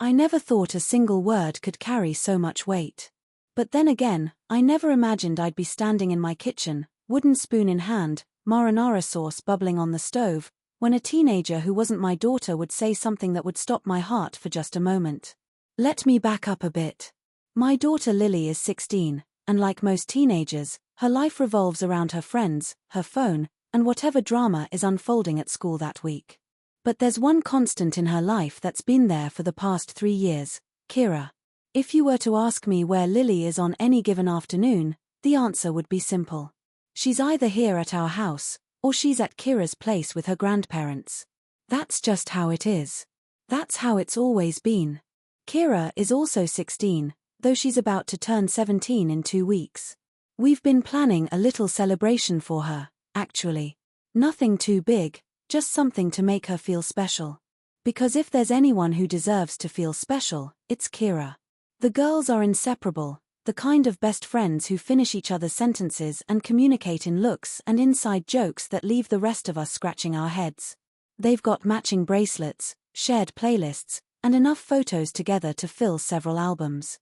I never thought a single word could carry so much weight. But then again, I never imagined I'd be standing in my kitchen, wooden spoon in hand, marinara sauce bubbling on the stove, when a teenager who wasn't my daughter would say something that would stop my heart for just a moment. Let me back up a bit. My daughter Lily is 16, and like most teenagers, her life revolves around her friends, her phone, and whatever drama is unfolding at school that week. But there's one constant in her life that's been there for the past 3 years, Kira. If you were to ask me where Lily is on any given afternoon, the answer would be simple. She's either here at our house, or she's at Kira's place with her grandparents. That's just how it is. That's how it's always been. Kira is also 16, though she's about to turn 17 in 2 weeks. We've been planning a little celebration for her, actually. Nothing too big, just something to make her feel special. Because if there's anyone who deserves to feel special, it's Kira. The girls are inseparable, the kind of best friends who finish each other's sentences and communicate in looks and inside jokes that leave the rest of us scratching our heads. They've got matching bracelets, shared playlists, and enough photos together to fill several albums.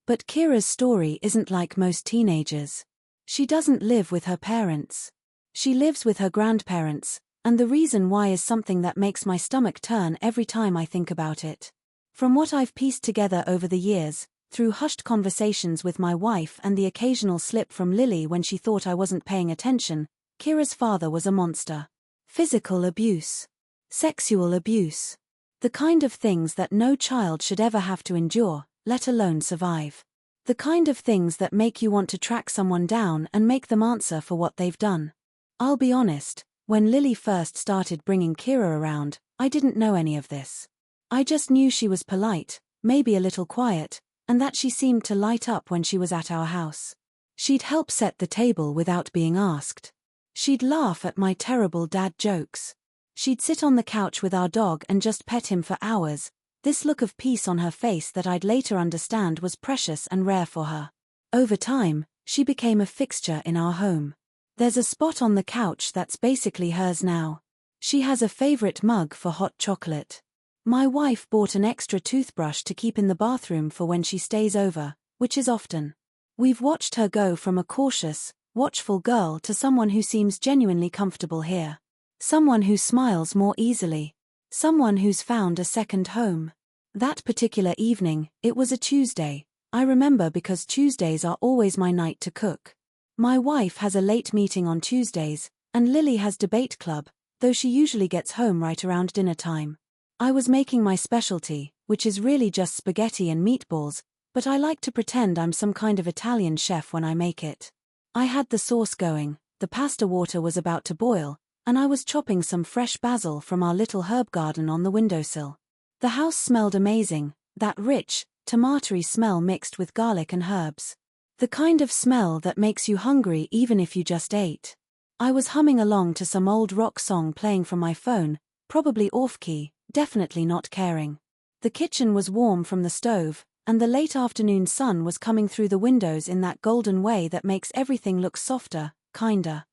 But Kira's story isn't like most teenagers. She doesn't live with her parents. She lives with her grandparents, and the reason why is something that makes my stomach turn every time I think about it. From what I've pieced together over the years, through hushed conversations with my wife and the occasional slip from Lily when she thought I wasn't paying attention, Kira's father was a monster. Physical abuse. Sexual abuse. The kind of things that no child should ever have to endure, let alone survive. The kind of things that make you want to track someone down and make them answer for what they've done. I'll be honest, when Lily first started bringing Kira around, I didn't know any of this. I just knew she was polite, maybe a little quiet, and that she seemed to light up when she was at our house. She'd help set the table without being asked. She'd laugh at my terrible dad jokes. She'd sit on the couch with our dog and just pet him for hours, this look of peace on her face that I'd later understand was precious and rare for her. Over time, she became a fixture in our home. There's a spot on the couch that's basically hers now. She has a favorite mug for hot chocolate. My wife bought an extra toothbrush to keep in the bathroom for when she stays over, which is often. We've watched her go from a cautious, watchful girl to someone who seems genuinely comfortable here. Someone who smiles more easily. Someone who's found a second home. That particular evening, it was a Tuesday. I remember because Tuesdays are always my night to cook. My wife has a late meeting on Tuesdays, and Lily has debate club, though she usually gets home right around dinner time. I was making my specialty, which is really just spaghetti and meatballs, but I like to pretend I'm some kind of Italian chef when I make it. I had the sauce going, the pasta water was about to boil, and I was chopping some fresh basil from our little herb garden on the windowsill. The house smelled amazing, that rich, tomatoey smell mixed with garlic and herbs. The kind of smell that makes you hungry even if you just ate. I was humming along to some old rock song playing from my phone, probably off-key, definitely not caring. The kitchen was warm from the stove, and the late afternoon sun was coming through the windows in that golden way that makes everything look softer, kinder.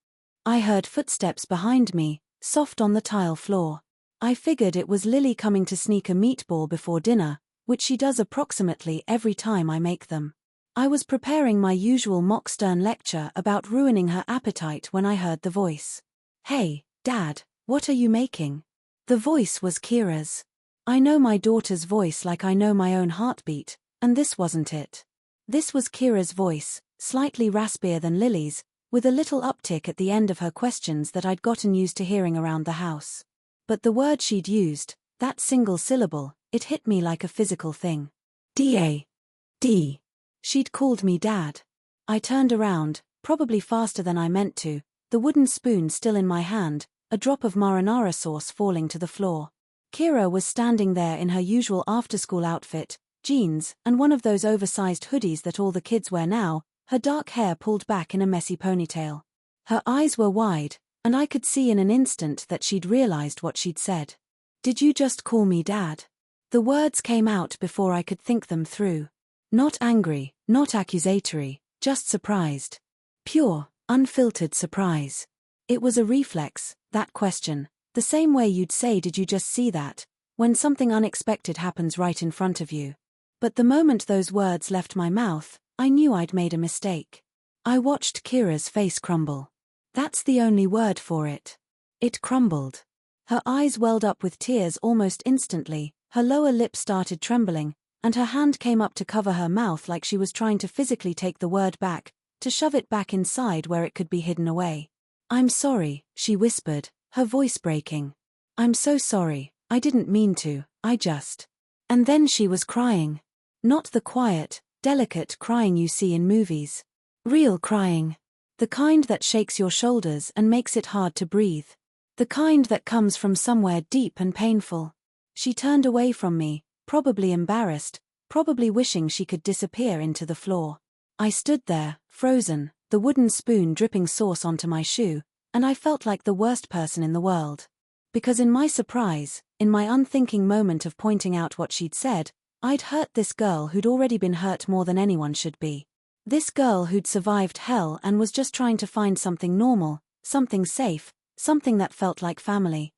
I heard footsteps behind me, soft on the tile floor. I figured it was Lily coming to sneak a meatball before dinner, which she does approximately every time I make them. I was preparing my usual mock stern lecture about ruining her appetite when I heard the voice. "Hey, Dad, what are you making?" The voice was Kira's. I know my daughter's voice like I know my own heartbeat, and this wasn't it. This was Kira's voice, slightly raspier than Lily's, with a little uptick at the end of her questions that I'd gotten used to hearing around the house. But the word she'd used, that single syllable, it hit me like a physical thing. D. She'd called me Dad. I turned around, probably faster than I meant to, the wooden spoon still in my hand, a drop of marinara sauce falling to the floor. Kira was standing there in her usual after-school outfit, jeans, and one of those oversized hoodies that all the kids wear now, her dark hair pulled back in a messy ponytail. Her eyes were wide, and I could see in an instant that she'd realized what she'd said. "Did you just call me Dad?" The words came out before I could think them through. Not angry, not accusatory, just surprised. Pure, unfiltered surprise. It was a reflex, that question, the same way you'd say "Did you just see that?" When something unexpected happens right in front of you. But the moment those words left my mouth, I knew I'd made a mistake. I watched Kira's face crumble. That's the only word for it. It crumbled. Her eyes welled up with tears almost instantly, her lower lip started trembling, and her hand came up to cover her mouth like she was trying to physically take the word back, to shove it back inside where it could be hidden away. "I'm sorry," she whispered, her voice breaking. "I'm so sorry, I didn't mean to, I just..." And then she was crying. Not the quiet, delicate crying you see in movies. Real crying. The kind that shakes your shoulders and makes it hard to breathe. The kind that comes from somewhere deep and painful. She turned away from me, probably embarrassed, probably wishing she could disappear into the floor. I stood there, frozen, the wooden spoon dripping sauce onto my shoe, and I felt like the worst person in the world. Because in my surprise, in my unthinking moment of pointing out what she'd said, I'd hurt this girl who'd already been hurt more than anyone should be. This girl who'd survived hell and was just trying to find something normal, something safe, something that felt like family.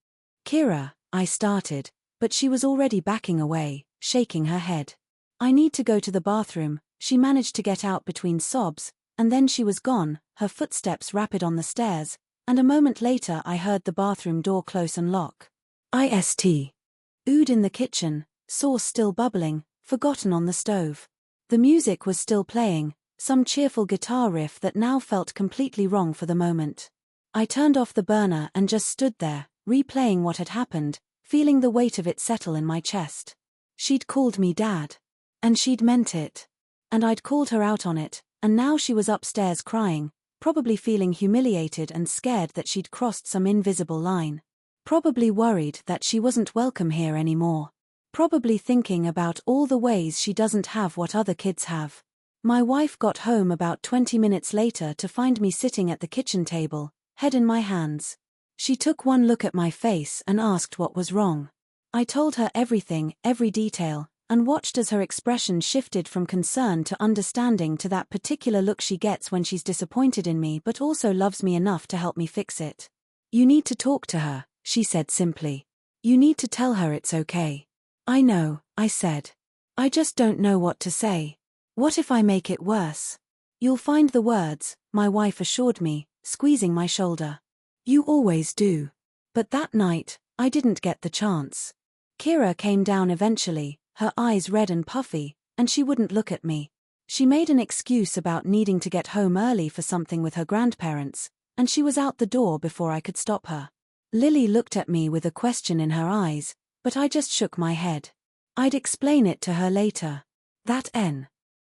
"Kira," I started, but she was already backing away, shaking her head. "I need to go to the bathroom," she managed to get out between sobs, and then she was gone, her footsteps rapid on the stairs, and a moment later I heard the bathroom door close and lock. Ood in the kitchen, sauce still bubbling, forgotten on the stove. The music was still playing, some cheerful guitar riff that now felt completely wrong for the moment. I turned off the burner and just stood there, replaying what had happened, feeling the weight of it settle in my chest. She'd called me Dad. And she'd meant it. And I'd called her out on it, and now she was upstairs crying, probably feeling humiliated and scared that she'd crossed some invisible line. Probably worried that she wasn't welcome here anymore. Probably thinking about all the ways she doesn't have what other kids have. My wife got home about 20 minutes later to find me sitting at the kitchen table, head in my hands. She took one look at my face and asked what was wrong. I told her everything, every detail, and watched as her expression shifted from concern to understanding to that particular look she gets when she's disappointed in me but also loves me enough to help me fix it. "You need to talk to her," she said simply. "You need to tell her it's okay." "I know," I said. "I just don't know what to say. What if I make it worse?" "You'll find the words," my wife assured me, squeezing my shoulder. "You always do." But that night, I didn't get the chance. Kira came down eventually, her eyes red and puffy, and she wouldn't look at me. She made an excuse about needing to get home early for something with her grandparents, and she was out the door before I could stop her. Lily looked at me with a question in her eyes, but I just shook my head. I'd explain it to her later. That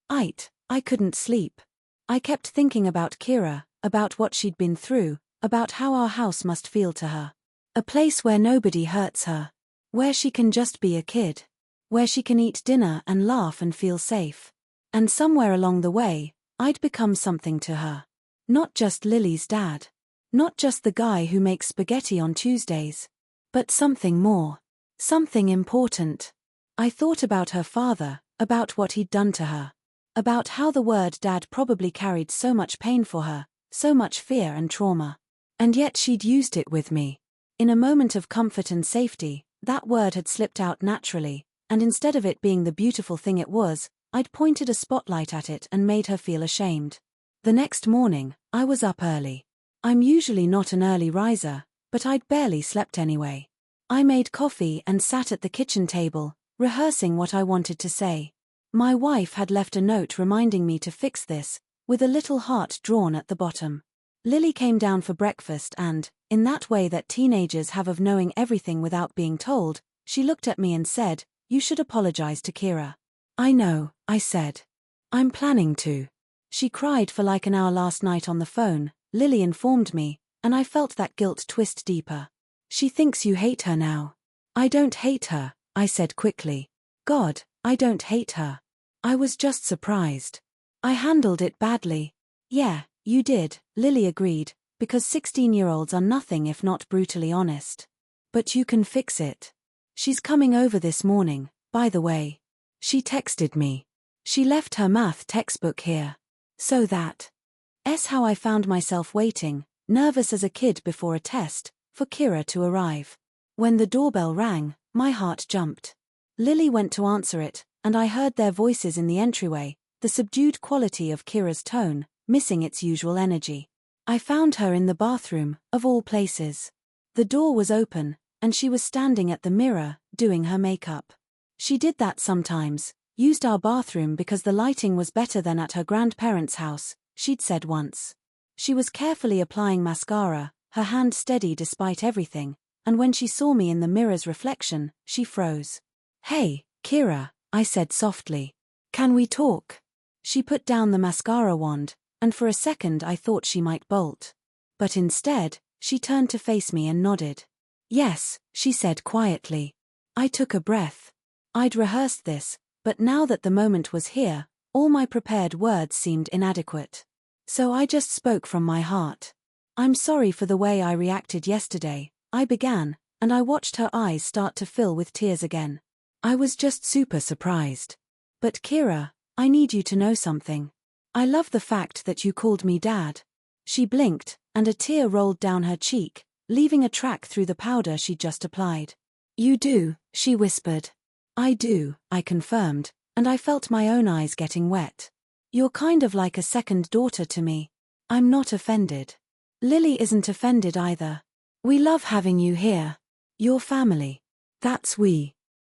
night, I couldn't sleep. I kept thinking about Kira, about what she'd been through, about how our house must feel to her. A place where nobody hurts her. Where she can just be a kid. Where she can eat dinner and laugh and feel safe. And somewhere along the way, I'd become something to her. Not just Lily's dad. Not just the guy who makes spaghetti on Tuesdays. But something more. Something important. I thought about her father, about what he'd done to her. About how the word dad probably carried so much pain for her, so much fear and trauma. And yet she'd used it with me. In a moment of comfort and safety, that word had slipped out naturally, and instead of it being the beautiful thing it was, I'd pointed a spotlight at it and made her feel ashamed. The next morning, I was up early. I'm usually not an early riser, but I'd barely slept anyway. I made coffee and sat at the kitchen table, rehearsing what I wanted to say. My wife had left a note reminding me to fix this, with a little heart drawn at the bottom. Lily came down for breakfast and, in that way that teenagers have of knowing everything without being told, she looked at me and said, "You should apologize to Kira." "I know," I said. "I'm planning to." She cried for like an hour last night on the phone, Lily informed me, and I felt that guilt twist deeper. "She thinks you hate her now." "I don't hate her," I said quickly. "God, I don't hate her. I was just surprised. I handled it badly." "Yeah, you did," Lily agreed, "because 16-year-olds are nothing if not brutally honest. But you can fix it. She's coming over this morning, by the way." She texted me. She left her math textbook here. So that's how I found myself waiting, nervous as a kid before a test, for Kira to arrive. When the doorbell rang, My heart jumped. Lily went to answer it, and I heard their voices in the entryway, the subdued quality of Kira's tone, missing its usual energy. I found her in the bathroom, of all places. The door was open, and she was standing at the mirror, doing her makeup. She did that sometimes, used our bathroom because the lighting was better than at her grandparents' house, she'd said once. She was carefully applying mascara, her hand steady despite everything, and when she saw me in the mirror's reflection, she froze. "Hey, Kira," I said softly. "Can we talk?" She put down the mascara wand, and for a second I thought she might bolt. But instead, she turned to face me and nodded. "Yes," she said quietly. I took a breath. I'd rehearsed this, but now that the moment was here, all my prepared words seemed inadequate. So I just spoke from my heart. "I'm sorry for the way I reacted yesterday," I began, and I watched her eyes start to fill with tears again. "I was just super surprised. But Kira, I need you to know something. I love the fact that you called me Dad." She blinked, and a tear rolled down her cheek, leaving a track through the powder she'd just applied. "You do," she whispered. "I do," I confirmed, and I felt my own eyes getting wet. "You're kind of like a second daughter to me." "I'm not offended." "Lily isn't offended either. We love having you here. Your family. That's we."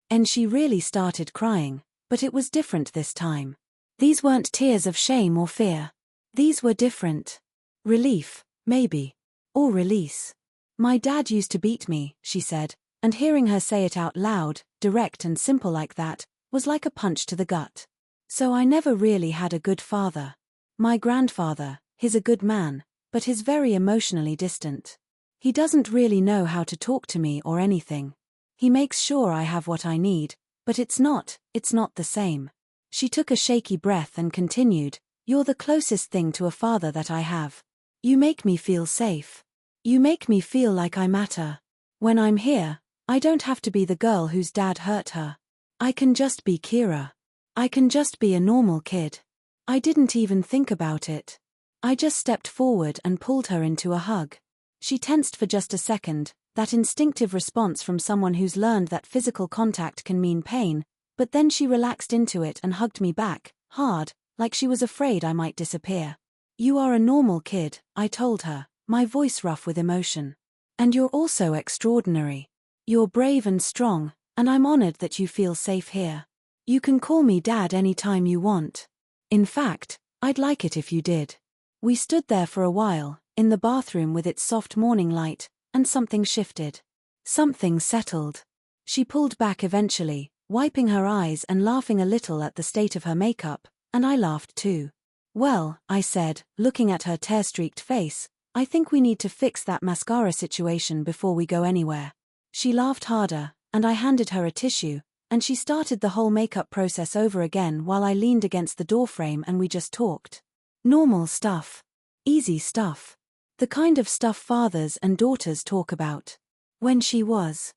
And she really started crying, but it was different this time. These weren't tears of shame or fear. These were different. Relief, maybe. Or release. "My dad used to beat me," she said, and hearing her say it out loud, direct and simple like that, was like a punch to the gut. So I never really had a good father. My grandfather, he's a good man, but he's very emotionally distant. He doesn't really know how to talk to me or anything. He makes sure I have what I need, but it's not the same." She took a shaky breath and continued, "You're the closest thing to a father that I have. You make me feel safe. You make me feel like I matter. When I'm here, I don't have to be the girl whose dad hurt her. I can just be Kira. I can just be a normal kid." I didn't even think about it. I just stepped forward and pulled her into a hug. She tensed for just a second, that instinctive response from someone who's learned that physical contact can mean pain, but then she relaxed into it and hugged me back, hard, like she was afraid I might disappear. "You are a normal kid," I told her, my voice rough with emotion. "And you're also extraordinary. You're brave and strong, and I'm honored that you feel safe here. You can call me Dad anytime you want. In fact, I'd like it if you did." We stood there for a while, in the bathroom with its soft morning light, and something shifted. Something settled. She pulled back eventually, wiping her eyes and laughing a little at the state of her makeup, and I laughed too. "Well," I said, looking at her tear-streaked face, "I think we need to fix that mascara situation before we go anywhere." She laughed harder, and I handed her a tissue, and she started the whole makeup process over again while I leaned against the doorframe and we just talked. Normal stuff. Easy stuff. The kind of stuff fathers and daughters talk about. When she was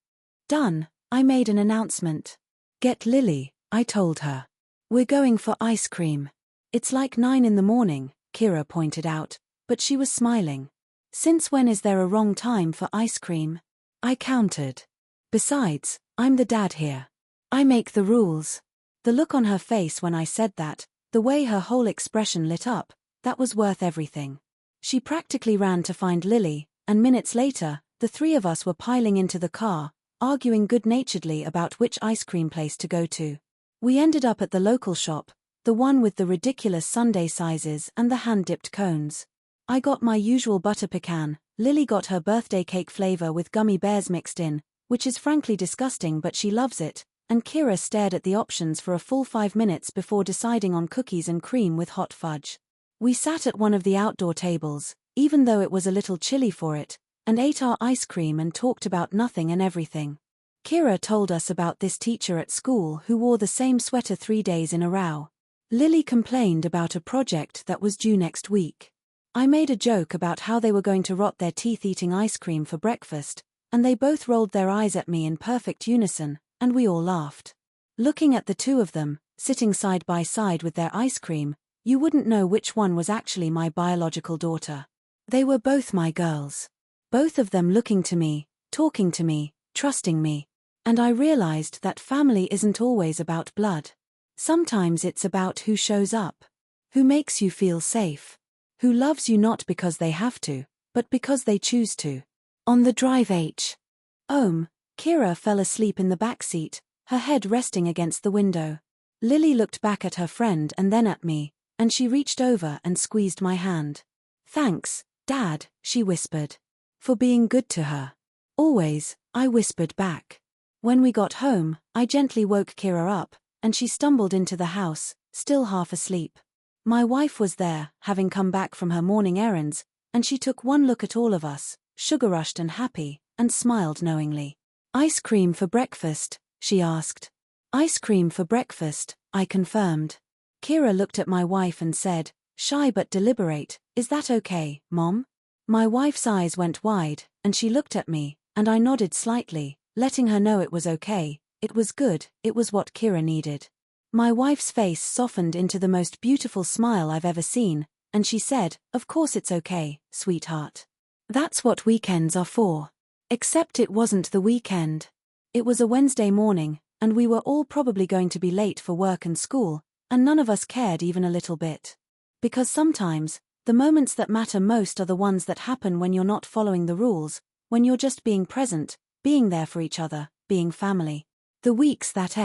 done, I made an announcement. "Get Lily," I told her. "We're going for ice cream." "It's like 9 in the morning, Kira pointed out, but she was smiling. "Since when is there a wrong time for ice cream?" I countered. "Besides, I'm the dad here. I make the rules." The look on her face when I said that, the way her whole expression lit up, that was worth everything. She practically ran to find Lily, and minutes later, the three of us were piling into the car, arguing good-naturedly about which ice cream place to go to. We ended up at the local shop, the one with the ridiculous sundae sizes and the hand-dipped cones. I got my usual butter pecan, Lily got her birthday cake flavor with gummy bears mixed in, which is frankly disgusting but she loves it, and Kira stared at the options for a full 5 minutes before deciding on cookies and cream with hot fudge. We sat at one of the outdoor tables, even though it was a little chilly for it, and ate our ice cream and talked about nothing and everything. Kira told us about this teacher at school who wore the same sweater 3 days in a row. Lily complained about a project that was due next week. I made a joke about how they were going to rot their teeth eating ice cream for breakfast, and they both rolled their eyes at me in perfect unison, and we all laughed. Looking at the two of them, sitting side by side with their ice cream, you wouldn't know which one was actually my biological daughter. They were both my girls. Both of them looking to me, talking to me, trusting me. And I realized that family isn't always about blood. Sometimes it's about who shows up, who makes you feel safe, who loves you not because they have to, but because they choose to. On the drive home, Kira fell asleep in the back seat, her head resting against the window. Lily looked back at her friend and then at me, and she reached over and squeezed my hand. "Thanks, Dad," she whispered. "For being good to her." "Always," I whispered back. When we got home, I gently woke Kira up, and she stumbled into the house, still half asleep. My wife was there, having come back from her morning errands, and she took one look at all of us, sugar-rushed and happy, and smiled knowingly. "Ice cream for breakfast?" she asked. "Ice cream for breakfast," I confirmed. Kira looked at my wife and said, shy but deliberate, "Is that okay, Mom?" My wife's eyes went wide, and she looked at me, and I nodded slightly, letting her know it was okay, it was good, it was what Kira needed. My wife's face softened into the most beautiful smile I've ever seen, and she said, "Of course it's okay, sweetheart. That's what weekends are for." Except it wasn't the weekend. It was a Wednesday morning, and we were all probably going to be late for work and school, and none of us cared even a little bit. Because sometimes, the moments that matter most are the ones that happen when you're not following the rules, when you're just being present, being there for each other, being family. The weeks that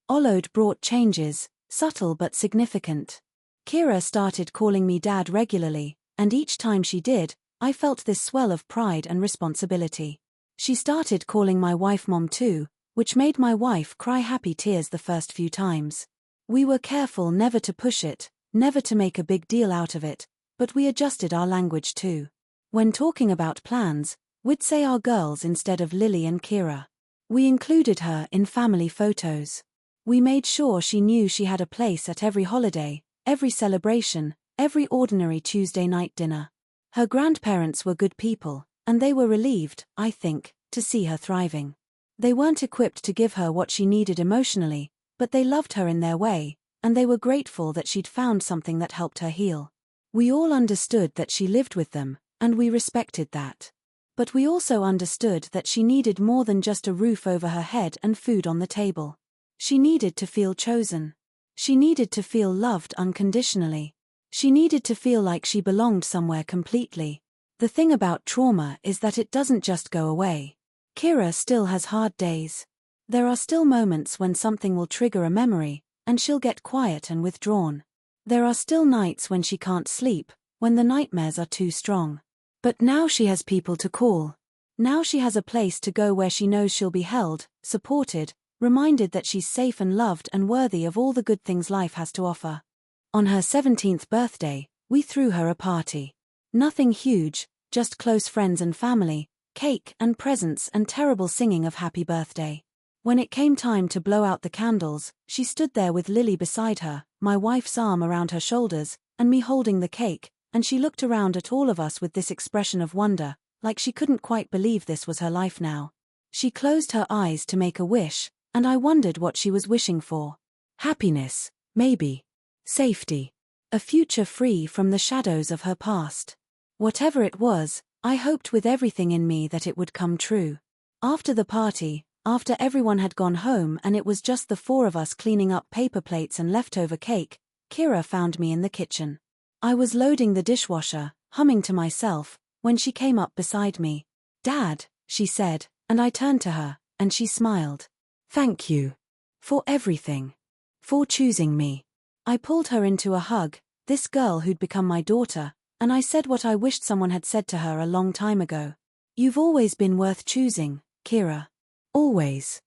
followed brought changes, subtle but significant. Kira started calling me Dad regularly, and each time she did, I felt this swell of pride and responsibility. She started calling my wife Mom too, which made my wife cry happy tears the first few times. We were careful never to push it, never to make a big deal out of it, but we adjusted our language too. When talking about plans, we'd say our girls instead of Lily and Kira. We included her in family photos. We made sure she knew she had a place at every holiday, every celebration, every ordinary Tuesday night dinner. Her grandparents were good people, and they were relieved, I think, to see her thriving. They weren't equipped to give her what she needed emotionally, but they loved her in their way, and they were grateful that she'd found something that helped her heal. We all understood that she lived with them, and we respected that. But we also understood that she needed more than just a roof over her head and food on the table. She needed to feel chosen. She needed to feel loved unconditionally. She needed to feel like she belonged somewhere completely. The thing about trauma is that it doesn't just go away. Kira still has hard days. There are still moments when something will trigger a memory, and she'll get quiet and withdrawn. There are still nights when she can't sleep, when the nightmares are too strong. But now she has people to call. Now she has a place to go where she knows she'll be held, supported, reminded that she's safe and loved and worthy of all the good things life has to offer. On her 17th birthday, we threw her a party. Nothing huge, just close friends and family, cake and presents and terrible singing of happy birthday. When it came time to blow out the candles, she stood there with Lily beside her, my wife's arm around her shoulders, and me holding the cake, and she looked around at all of us with this expression of wonder, like she couldn't quite believe this was her life now. She closed her eyes to make a wish, and I wondered what she was wishing for. Happiness, maybe. Safety. A future free from the shadows of her past. Whatever it was, I hoped with everything in me that it would come true. After the party, after everyone had gone home and it was just the four of us cleaning up paper plates and leftover cake, Kira found me in the kitchen. I was loading the dishwasher, humming to myself, when she came up beside me. "Dad," she said, and I turned to her, and she smiled. "Thank you. For everything. For choosing me." I pulled her into a hug, this girl who'd become my daughter, and I said what I wished someone had said to her a long time ago. "You've always been worth choosing, Kira. Always."